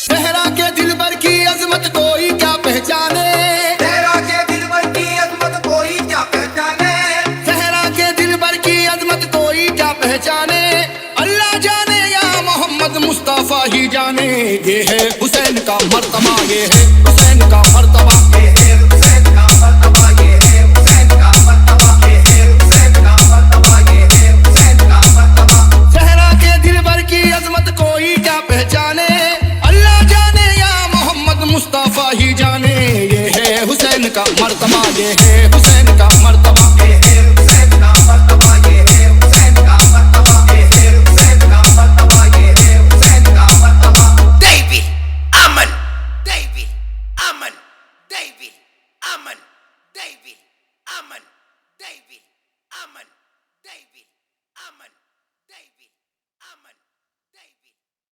सहरा के दिलबर की अजमत कोई क्या पहचाने, सहरा के दिलबर की अजमत कोई क्या पहचाने, सहरा के दिलबर की अजमत कोई क्या पहचाने। अल्लाह जाने या मोहम्मद मुस्तफा ही जाने। ये है हुसैन का मर्तबा, ये है हुसैन का मर्तबा, ये है हुसैन का मर्तबा, ये है हुसैन का मर्तबा, ये है हुसैन का मर्तबा, ये है हुसैन का मर्तबा। सहरा के दिलबर की अजमत कोई क्या पहचाने, अल्लाह जाने या मोहम्मद मुस्तफा ही जाने। ये है हुसैन का मर्तबा, ये है